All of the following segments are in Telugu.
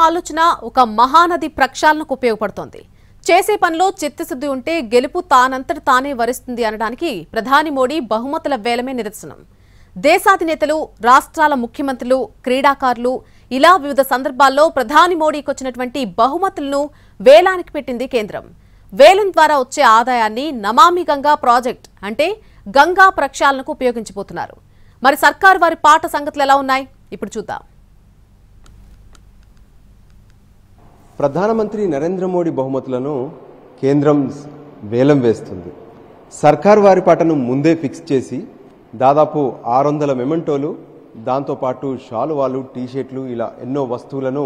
ఆలోచన ఒక మహానది ప్రక్షాళనకు ఉపయోగపడుతోంది. చేసే పనిలో చిత్తశుద్ధి ఉంటే గెలుపు తానంతట తానే వరిస్తుంది అనడానికి ప్రధాని మోడీ బహుమతుల వేలమే నిదర్శనం. దేశాధినేతలు, రాష్ట్రాల ముఖ్యమంత్రులు, క్రీడాకారులు ఇలా వివిధ సందర్భాల్లో ప్రధాని మోడీకి వచ్చినటువంటి బహుమతులను వేలానికి పెట్టింది కేంద్రం. వేలం ద్వారా వచ్చే ఆదాయాన్ని నమామి గంగా ప్రాజెక్ట్ అంటే గంగా ప్రక్షాళనకు ఉపయోగించబోతున్నారు. మరి సర్కారు వారి పాట సంగతులు ఎలా ఉన్నాయి ఇప్పుడు చూద్దాం. ప్రధానమంత్రి నరేంద్ర మోడీ బహుమతులను కేంద్రం వేలం వేస్తుంది. సర్కారు వారి పాటను ముందే ఫిక్స్ చేసి దాదాపు 600 మెమెంటోలు, దాంతోపాటు షాలువాలు, టీషర్ట్లు ఇలా ఎన్నో వస్తువులను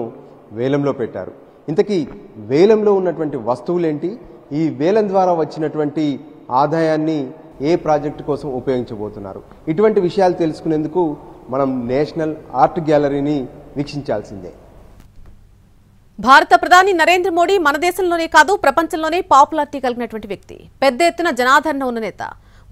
వేలంలో పెట్టారు. ఇంతకీ వేలంలో ఉన్నటువంటి వస్తువులేంటి, ఈ వేలం ద్వారా వచ్చినటువంటి ఆదాయాన్ని ఏ ప్రాజెక్టు కోసం ఉపయోగించబోతున్నారు, ఇటువంటి విషయాలు తెలుసుకునేందుకు మనం నేషనల్ ఆర్ట్ గ్యాలరీని వీక్షించాల్సిందే. భారత ప్రధాని నరేంద్ర మోడీ మన దేశంలోనే కాదు ప్రపంచంలోనే పాపులారిటీ కలిగినటువంటి వ్యక్తి. పెద్ద ఎత్తున జనాదరణ ఉన్న నేత.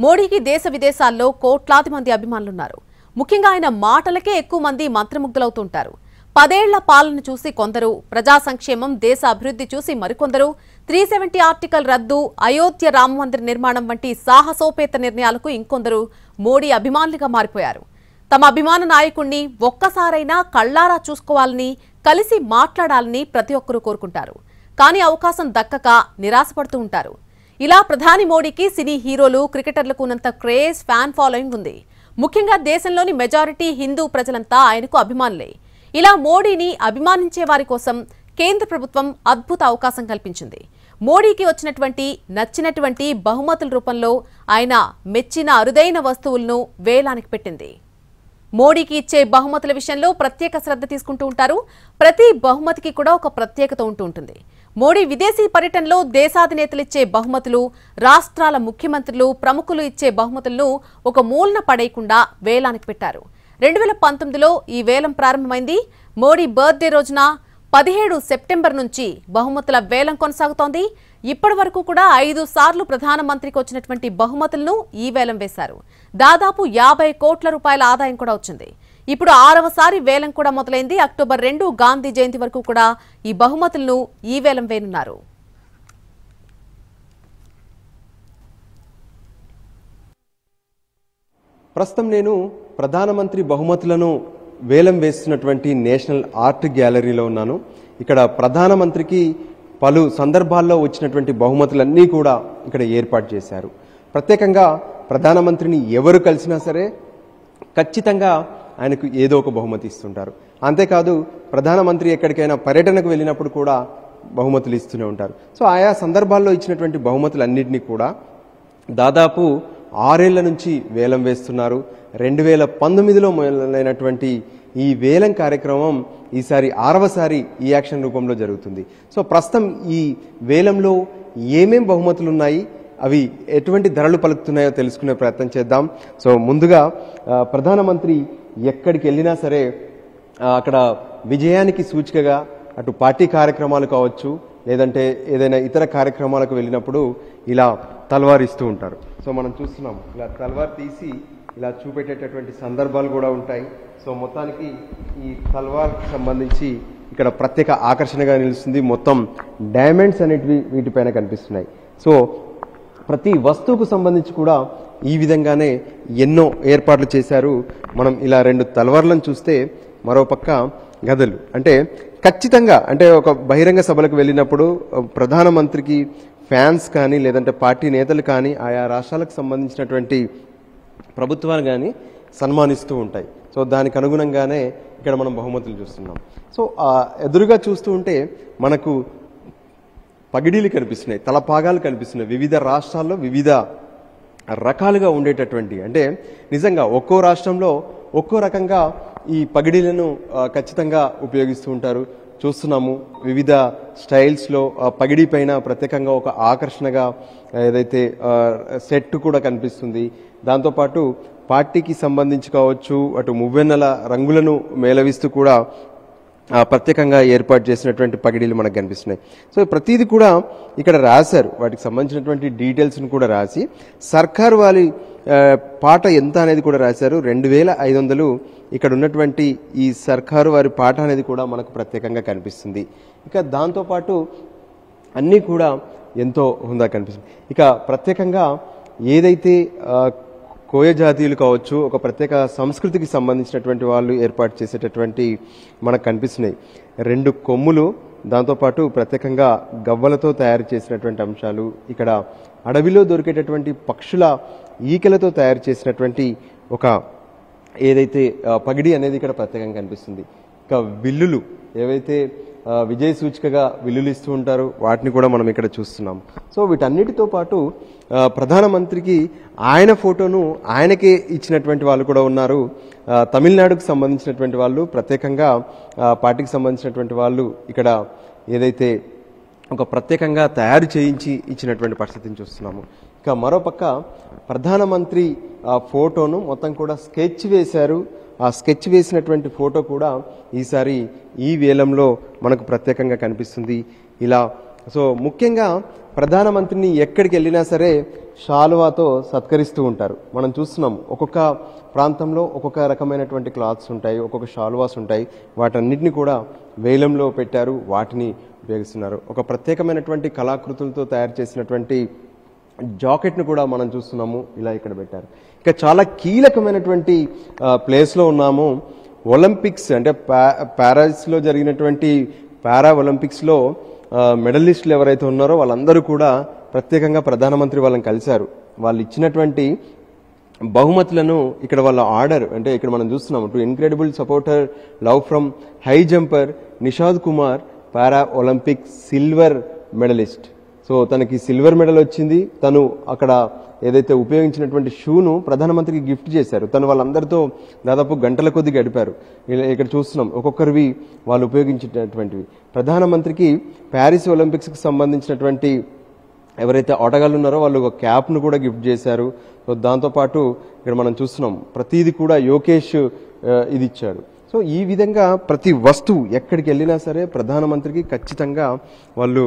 మోడీకి దేశ విదేశాల్లో కోట్లాది మంది అభిమానులున్నారు. ముఖ్యంగా ఆయన మాటలకే ఎక్కువ మంది మంత్రముగ్ధులవుతుంటారు. 10 ఏళ్ల పాలన చూసి కొందరు, ప్రజా సంక్షేమం, దేశ అభివృద్ధి చూసి మరికొందరు, 370 ఆర్టికల్ రద్దు, అయోధ్య రామ మందిర నిర్మాణం వంటి సాహసోపేత నిర్ణయాలకు ఇంకొందరు మోడీ అభిమానులుగా మారిపోయారు. తమ అభిమాన నాయకుణ్ణి ఒక్కసారైనా కళ్లారా చూసుకోవాలని, కలిసి మాట్లాడాలని ప్రతి ఒక్కరూ కోరుకుంటారు. కానీ అవకాశం దక్కక నిరాశపడుతూ ఉంటారు. ఇలా ప్రధాని మోడీకి సినీ హీరోలు, క్రికెటర్లకు ఉన్నంత క్రేజ్, ఫ్యాన్ ఫాలోయింగ్ ఉంది. ముఖ్యంగా దేశంలోని మెజారిటీ హిందూ ప్రజలంతా ఆయనకు అభిమానులే. ఇలా మోడీని అభిమానించే వారి కోసం కేంద్ర ప్రభుత్వం అద్భుత అవకాశం కల్పించింది. మోడీకి వచ్చినటువంటి నచ్చినటువంటి బహుమతుల రూపంలో ఆయన మెచ్చిన అరుదైన వస్తువులను వేలానికి పెట్టింది. మోడీకి ఇచ్చే బహుమతుల విషయంలో ప్రత్యేక శ్రద్ధ తీసుకుంటూ ఉంటారు. ప్రతి బహుమతికి కూడా ఒక ప్రత్యేకత ఉంటూ ఉంటుంది. మోడీ విదేశీ పర్యటనలో దేశాధినేతలు ఇచ్చే బహుమతులు, రాష్ట్రాల ముఖ్యమంత్రులు, ప్రముఖులు ఇచ్చే బహుమతులను ఒక మూలన పడేయకుండా వేలానికి పెట్టారు. 2019లో ఈ వేలం ప్రారంభమైంది. మోడీ బర్త్డే రోజున 17 సెప్టెంబర్ నుంచి బహుమతుల వేలం కొనసాగుతోంది. ఇప్పటి వరకు కూడా 5 సార్లు ప్రధానమంత్రికి వచ్చినటువంటి బహుమతులను ఈ వేలం వేశారు. దాదాపు 50 కోట్ల రూపాయల ఆదాయం కూడా వచ్చింది. ఇప్పుడు 6వసారి వేలం కూడా మొదలైంది. అక్టోబర్ 2 గాంధీ జయంతి వరకు కూడా ఈ బహుమతులను ఈ వేలం వేయనున్నారు. ప్రస్తుతం నేను ప్రధానమంత్రి బహుమతులను వేలం వేస్తున్నటువంటి నేషనల్ ఆర్ట్ గ్యాలరీలో ఉన్నాను. ఇక్కడ ప్రధానమంత్రికి పలు సందర్భాల్లో వచ్చినటువంటి బహుమతులన్నీ కూడా ఇక్కడ ఏర్పాటు చేశారు. ప్రత్యేకంగా ప్రధానమంత్రిని ఎవరు కలిసినా సరే ఖచ్చితంగా ఆయనకు ఏదో ఒక బహుమతి ఇస్తుంటారు. అంతేకాదు ప్రధానమంత్రి ఎక్కడికైనా పర్యటనకు వెళ్ళినప్పుడు కూడా బహుమతులు ఇస్తూనే ఉంటారు. సో ఆయా సందర్భాల్లో ఇచ్చినటువంటి బహుమతులన్నింటినీ కూడా దాదాపు 6 ఏళ్ల నుంచి వేలం వేస్తున్నారు. 2019లో మొదలైనటువంటి ఈ వేలం కార్యక్రమం ఈసారి 6వసారి ఈ యాక్షన్ రూపంలో జరుగుతుంది. సో ప్రస్తుతం ఈ వేలంలో ఏమేం బహుమతులు ఉన్నాయి, అవి ఎటువంటి ధరలు పలుకుతున్నాయో తెలుసుకునే ప్రయత్నం చేద్దాం. సో ముందుగా ప్రధానమంత్రి ఎక్కడికి వెళ్ళినా సరే అక్కడ విజయానికి సూచికగా అటు పార్టీ కార్యక్రమాలు కావచ్చు, లేదంటే ఏదైనా ఇతర కార్యక్రమాలకు వెళ్ళినప్పుడు ఇలా తల్వార్ ఇస్తూ ఉంటారు. సో మనం చూస్తున్నాం ఇలా తల్వార్ తీసి ఇలా చూపెట్టేటటువంటి సందర్భాలు కూడా ఉంటాయి. సో మొత్తానికి ఈ తల్వార్కి సంబంధించి ఇక్కడ ప్రత్యేక ఆకర్షణగా నిలుస్తుంది. మొత్తం డైమండ్స్ అనేటివి వీటిపైన కనిపిస్తున్నాయి. సో ప్రతి వస్తువుకు సంబంధించి కూడా ఈ విధంగానే ఎన్నో ఏర్పాట్లు చేశారు. మనం ఇలా 2 తల్వార్లను చూస్తే మరోపక్క గదలు, అంటే ఖచ్చితంగా అంటే ఒక బహిరంగ సభలకు వెళ్ళినప్పుడు ప్రధానమంత్రికి ఫ్యాన్స్ కానీ లేదంటే పార్టీ నేతలు కానీ ఆయా రాష్ట్రాలకు సంబంధించినటువంటి ప్రభుత్వాలు కానీ సన్మానిస్తూ ఉంటాయి. సో దానికి అనుగుణంగానే ఇక్కడ మనం బహుమతులు చూస్తున్నాం. సో ఎదురుగా చూస్తూ ఉంటే మనకు పగిడీలు కనిపిస్తున్నాయి, తలపాగాలు కనిపిస్తున్నాయి. వివిధ రాష్ట్రాల్లో వివిధ రకాలుగా ఉండేటటువంటి, అంటే నిజంగా ఒక్కో రాష్ట్రంలో ఒక్కో రకంగా ఈ పగిడీలను ఖచ్చితంగా ఉపయోగిస్తూ ఉంటారు. చూస్తున్నాము వివిధ స్టైల్స్లో పగిడి పైన ప్రత్యేకంగా ఒక ఆకర్షణగా ఏదైతే సెట్ కూడా కనిపిస్తుంది. దాంతోపాటు పార్టీకి సంబంధించి కావచ్చు, అటు మువ్వెన్నెల రంగులను మేళవిస్తూ కూడా ప్రత్యేకంగా ఏర్పాటు చేసినటువంటి పగిడీలు మనకు కనిపిస్తున్నాయి. సో ప్రతిదీ కూడా ఇక్కడ రాశారు, వాటికి సంబంధించినటువంటి డీటెయిల్స్ను కూడా రాసి సర్కారు వారి పాట ఎంత అనేది కూడా రాశారు. 2500 ఇక్కడ ఉన్నటువంటి ఈ సర్కారు వారి పాట అనేది కూడా మనకు ప్రత్యేకంగా కనిపిస్తుంది. ఇక దాంతోపాటు అన్నీ కూడా ఎంతో హుందా కనిపిస్తుంది. ఇక ప్రత్యేకంగా ఏదైతే కోయ జాతీయులు కావచ్చు, ఒక ప్రత్యేక సంస్కృతికి సంబంధించినటువంటి వాళ్ళు ఏర్పాటు చేసేటటువంటి మనకు కనిపిస్తున్నాయి 2 కొమ్ములు, దాంతోపాటు ప్రత్యేకంగా గవ్వలతో తయారు చేసినటువంటి అంశాలు, ఇక్కడ అడవిలో దొరికేటటువంటి పక్షుల ఈకలతో తయారు చేసినటువంటి ఒక ఏదైతే పగిడి అనేది ఇక్కడ ప్రత్యేకంగా కనిపిస్తుంది. ఇక విల్లులు ఏవైతే విజయ సూచికగా విల్లులు ఇస్తూ ఉంటారు వాటిని కూడా మనం ఇక్కడ చూస్తున్నాం. సో వీటన్నిటితో పాటు ప్రధానమంత్రికి ఆయన ఫోటోను ఆయనకే ఇచ్చినటువంటి వాళ్ళు కూడా ఉన్నారు. తమిళనాడుకు సంబంధించినటువంటి వాళ్ళు, ప్రత్యేకంగా పార్టీకి సంబంధించినటువంటి వాళ్ళు ఇక్కడ ఏదైతే ఒక ప్రత్యేకంగా తయారు చేయించి ఇచ్చినటువంటి పరిస్థితిని చూస్తున్నాము. ఇక మరోపక్క ప్రధానమంత్రి ఫోటోను మొత్తం కూడా స్కెచ్ వేశారు. ఆ స్కెచ్ వేసినటువంటి ఫోటో కూడా ఈసారి ఈ వేలంలో మనకు ప్రత్యేకంగా కనిపిస్తుంది. ఇలా సో ముఖ్యంగా ప్రధానమంత్రిని ఎక్కడికి వెళ్ళినా సరే షాలువాతో సత్కరిస్తూ ఉంటారు. మనం చూస్తున్నాం ఒక్కొక్క ప్రాంతంలో ఒక్కొక్క రకమైనటువంటి క్లాత్స్ ఉంటాయి, ఒక్కొక్క షాలువాస్ ఉంటాయి. వాటన్నిటిని కూడా వేలంలో పెట్టారు, వాటిని ఉపయోగిస్తున్నారు. ఒక ప్రత్యేకమైనటువంటి కళాకృతులతో తయారు చేసినటువంటి జాకెట్ను కూడా మనం చూస్తున్నాము, ఇలా ఇక్కడ పెట్టారు. ఇక చాలా కీలకమైనటువంటి ప్లేస్లో ఉన్నాము. ఒలింపిక్స్ అంటే ప్యారిస్లో జరిగినటువంటి పారా ఒలింపిక్స్లో మెడలిస్టులు ఎవరైతే ఉన్నారో వాళ్ళందరూ కూడా ప్రత్యేకంగా ప్రధానమంత్రి వాళ్ళని కలిశారు. వాళ్ళు ఇచ్చినటువంటి బహుమతులను ఇక్కడ వాళ్ళ ఆర్డర్ అంటే ఇక్కడ మనం చూస్తున్నాము. To incredible supporter love from high jumper Nishad Kumar para Olympic silver medalist. So తనకి సిల్వర్ మెడల్ వచ్చింది. తను అక్కడ ఏదైతే ఉపయోగించినటువంటి షూను ప్రధానమంత్రికి గిఫ్ట్ చేశారు. తను వాళ్ళందరితో దాదాపు గంటల కొద్ది గడిపారు. ఇక్కడ చూస్తున్నాం ఒక్కొక్కరివి వాళ్ళు ఉపయోగించేటటువంటివి. ప్రధానమంత్రికి ప్యారిస్ ఒలింపిక్స్కి సంబంధించినటువంటి ఎవరైతే ఆటగాళ్ళు ఉన్నారో వాళ్ళు ఒక క్యాప్ను కూడా గిఫ్ట్ చేశారు. సో దాంతోపాటు ఇక్కడ మనం చూస్తున్నాం ప్రతిదీ కూడా యోకేష్ ఇది ఇచ్చాడు. సో ఈ విధంగా ప్రతి వస్తువు ఎక్కడికి వెళ్ళినా సరే ప్రధానమంత్రికి ఖచ్చితంగా వాళ్ళు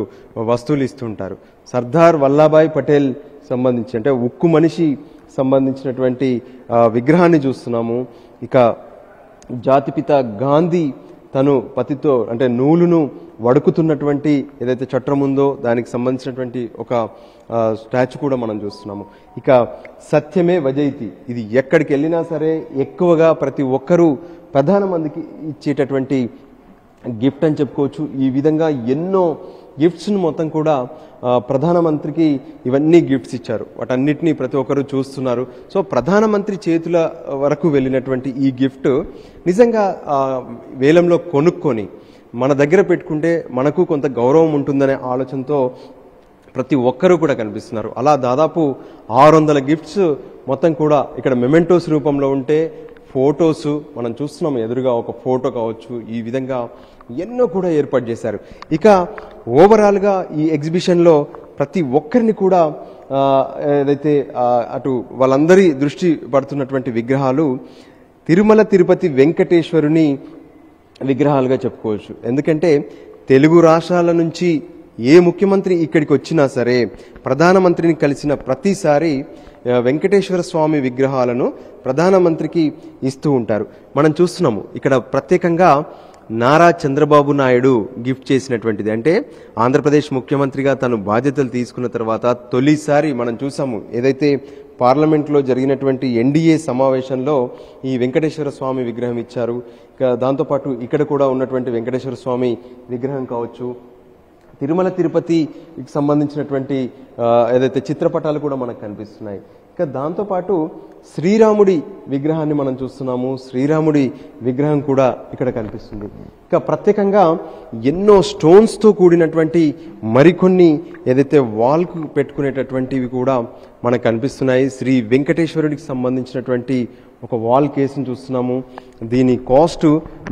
వస్తువులు ఇస్తుంటారు. సర్దార్ వల్లభాయ్ పటేల్ సంబంధించి అంటే ఉక్కు మనిషి సంబంధించినటువంటి విగ్రహాన్ని చూస్తున్నాము. ఇక జాతిపిత గాంధీ తను పతితో అంటే నూలును వడుకుతున్నటువంటి ఏదైతే చట్రం ఉందో దానికి సంబంధించినటువంటి ఒక స్టాచ్యూ కూడా మనం చూస్తున్నాము. ఇక సత్యమే వజైతి, ఇది ఎక్కడికి వెళ్ళినా సరే ఎక్కువగా ప్రతి ఒక్కరూ ప్రధానమంత్రికి ఇచ్చేటటువంటి గిఫ్ట్ అని చెప్పుకోవచ్చు. ఈ విధంగా ఎన్నో గిఫ్ట్స్ను మొత్తం కూడా ప్రధానమంత్రికి ఇవన్నీ గిఫ్ట్స్ ఇచ్చారు. వాటన్నిటినీ ప్రతి ఒక్కరూ చూస్తున్నారు. సో ప్రధానమంత్రి చేతుల వరకు వెళ్ళినటువంటి ఈ గిఫ్ట్ నిజంగా వేలంలో కొనుక్కొని మన దగ్గర పెట్టుకుంటే మనకు కొంత గౌరవం ఉంటుందనే ఆలోచనతో ప్రతి ఒక్కరూ కూడా కనిపిస్తున్నారు. అలా దాదాపు 600 గిఫ్ట్స్ మొత్తం కూడా ఇక్కడ మెమెంటోస్ రూపంలో ఉంటే ఫోటోస్ మనం చూస్తున్నాం. ఎదురుగా ఒక ఫోటో కావచ్చు, ఈ విధంగా ఎన్నో కూడా ఏర్పాటు చేశారు. ఇక ఓవరాల్గా ఈ ఎగ్జిబిషన్లో ప్రతి ఒక్కరిని కూడా ఏదైతే అటు వాళ్ళందరి దృష్టి పడుతున్నటువంటి విగ్రహాలు తిరుమల తిరుపతి వెంకటేశ్వరుని విగ్రహాలుగా చెప్పుకోవచ్చు. ఎందుకంటే తెలుగు రాష్ట్రాల నుంచి ఏ ముఖ్యమంత్రి ఇక్కడికి వచ్చినా సరే ప్రధానమంత్రిని కలిసిన ప్రతిసారి వెంకటేశ్వర స్వామి విగ్రహాలను ప్రధానమంత్రికి ఇస్తూ ఉంటారు. మనం చూస్తున్నాము ఇక్కడ ప్రత్యేకంగా నారా చంద్రబాబు నాయుడు గిఫ్ట్ చేసినటువంటిది. అంటే ఆంధ్రప్రదేశ్ ముఖ్యమంత్రిగా తను బాధ్యతలు తీసుకున్న తర్వాత తొలిసారి మనం చూసాము ఏదైతే పార్లమెంట్లో జరిగినటువంటి ఎన్డీఏ సమావేశంలో ఈ వెంకటేశ్వర స్వామి విగ్రహం ఇచ్చారు. ఇక దాంతోపాటు ఇక్కడ కూడా ఉన్నటువంటి వెంకటేశ్వర స్వామి విగ్రహం కావచ్చు, తిరుమల తిరుపతికి సంబంధించినటువంటి ఏదైతే చిత్రపటాలు కూడా మనకు కనిపిస్తున్నాయి. ఇక దాంతోపాటు శ్రీరాముడి విగ్రహాన్ని మనం చూస్తున్నాము. శ్రీరాముడి విగ్రహం కూడా ఇక్కడ కనిపిస్తుంది. ఇక ప్రత్యేకంగా ఎన్నో స్టోన్స్తో కూడినటువంటి మరికొన్ని ఏదైతే వాల్కు పెట్టుకునేటటువంటివి కూడా మనకు కనిపిస్తున్నాయి. శ్రీ వెంకటేశ్వరుడికి సంబంధించినటువంటి ఒక వాల్ కేసును చూస్తున్నాము. దీని కాస్ట్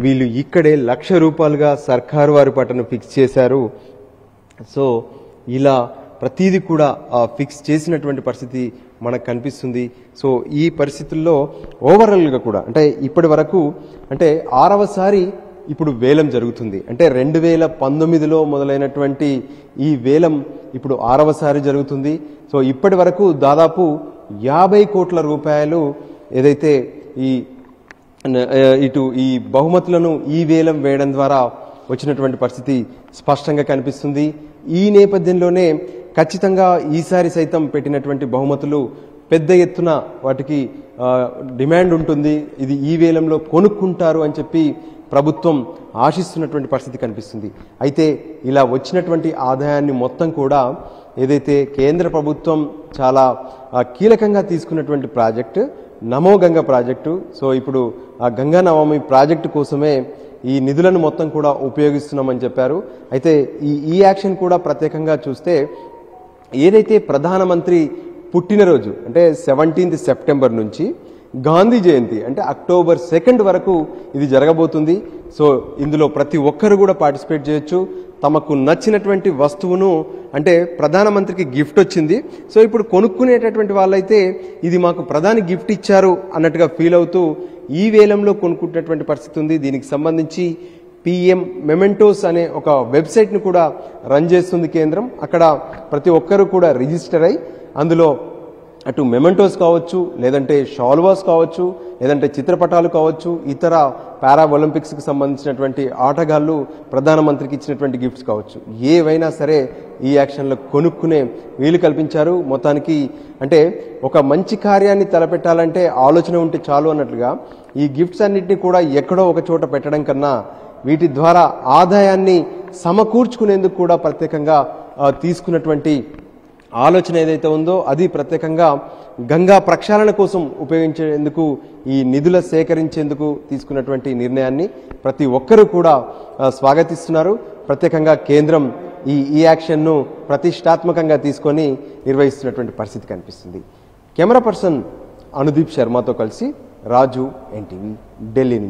వీళ్ళు ఇక్కడే ₹1,00,000 సర్కారు వారి పట్టను ఫిక్స్ చేశారు. సో ఇలా ప్రతిదీ కూడా ఫిక్స్ చేసినటువంటి పరిస్థితి మనకు కనిపిస్తుంది. సో ఈ పరిస్థితుల్లో ఓవరాల్గా కూడా అంటే ఇప్పటి వరకు అంటే 6వసారి ఇప్పుడు వేలం జరుగుతుంది. అంటే 2019లో మొదలైనటువంటి ఈ వేలం ఇప్పుడు 6వసారి జరుగుతుంది. సో ఇప్పటి వరకు దాదాపు 50 కోట్ల రూపాయలు ఏదైతే ఈ బహుమతులను ఈ వేలం వేయడం ద్వారా వచ్చినటువంటి పరిస్థితి స్పష్టంగా కనిపిస్తుంది. ఈ నేపథ్యంలోనే ఖచ్చితంగా ఈసారి సైతం పెట్టినటువంటి బహుమతులు పెద్ద ఎత్తున వాటికి డిమాండ్ ఉంటుంది, ఇది ఈ వేలంలో కొనుక్కుంటారు అని చెప్పి ప్రభుత్వం ఆశిస్తున్నటువంటి పరిస్థితి కనిపిస్తుంది. అయితే ఇలా వచ్చినటువంటి ఆదాయాన్ని మొత్తం కూడా ఏదైతే కేంద్ర ప్రభుత్వం చాలా కీలకంగా తీసుకున్నటువంటి ప్రాజెక్టు నమో గంగా ప్రాజెక్టు, సో ఇప్పుడు ఆ గంగా నమామి ప్రాజెక్టు కోసమే ఈ నిధులను మొత్తం కూడా ఉపయోగిస్తున్నామని చెప్పారు. అయితే ఈ యాక్షన్ కూడా ప్రత్యేకంగా చూస్తే ఏదైతే ప్రధానమంత్రి పుట్టినరోజు అంటే 17th సెప్టెంబర్ నుంచి గాంధీ జయంతి అంటే అక్టోబర్ 2 వరకు ఇది జరగబోతుంది. సో ఇందులో ప్రతి ఒక్కరు కూడా పార్టిసిపేట్ చేయొచ్చు. తమకు నచ్చినటువంటి వస్తువును అంటే ప్రధానమంత్రికి గిఫ్ట్ వచ్చింది, సో ఇప్పుడు కొనుక్కునేటటువంటి వాళ్ళైతే ఇది మాకు ప్రధాని గిఫ్ట్ ఇచ్చారు అన్నట్టుగా ఫీల్ అవుతూ ఈ వేలంలో కొనుక్కునేటువంటి పరిస్థితి ఉంది. దీనికి సంబంధించి PM మెమెంటోస్ అనే ఒక వెబ్సైట్ను కూడా రన్ చేస్తుంది కేంద్రం. అక్కడ ప్రతి ఒక్కరు కూడా రిజిస్టర్ అయి అందులో అటు మెమెంటోస్ కావచ్చు, లేదంటే షాల్వాస్ కావచ్చు, లేదంటే చిత్రపటాలు కావచ్చు, ఇతర పారా ఒలింపిక్స్కి సంబంధించినటువంటి ఆటగాళ్లు ప్రధానమంత్రికి ఇచ్చినటువంటి గిఫ్ట్స్ కావచ్చు, ఏవైనా సరే ఈ యాక్షన్లో కొనుక్కునే వీలు కల్పించారు. మొత్తానికి అంటే ఒక మంచి కార్యాన్ని తలపెట్టాలంటే ఆలోచన ఉంటే చాలు అన్నట్లుగా ఈ గిఫ్ట్స్ అన్నింటినీ కూడా ఎక్కడో ఒక చోట పెట్టడం కన్నా వీటి ద్వారా ఆదాయాన్ని సమకూర్చుకునేందుకు కూడా ప్రత్యేకంగా తీసుకున్నటువంటి ఆలోచన ఏదైతే ఉందో అది ప్రత్యేకంగా గంగా ప్రక్షాళన కోసం ఉపయోగించేందుకు ఈ నిధుల సేకరించేందుకు తీసుకున్నటువంటి నిర్ణయాన్ని ప్రతి ఒక్కరూ కూడా స్వాగతిస్తున్నారు. ప్రత్యేకంగా కేంద్రం ఈ యాక్షన్ను ప్రతిష్టాత్మకంగా తీసుకొని నిర్వహిస్తున్నటువంటి పరిస్థితి కనిపిస్తుంది. కెమెరా పర్సన్ అనుదీప్ శర్మతో కలిసి రాజు, NTV, ఢిల్లీ నుంచి.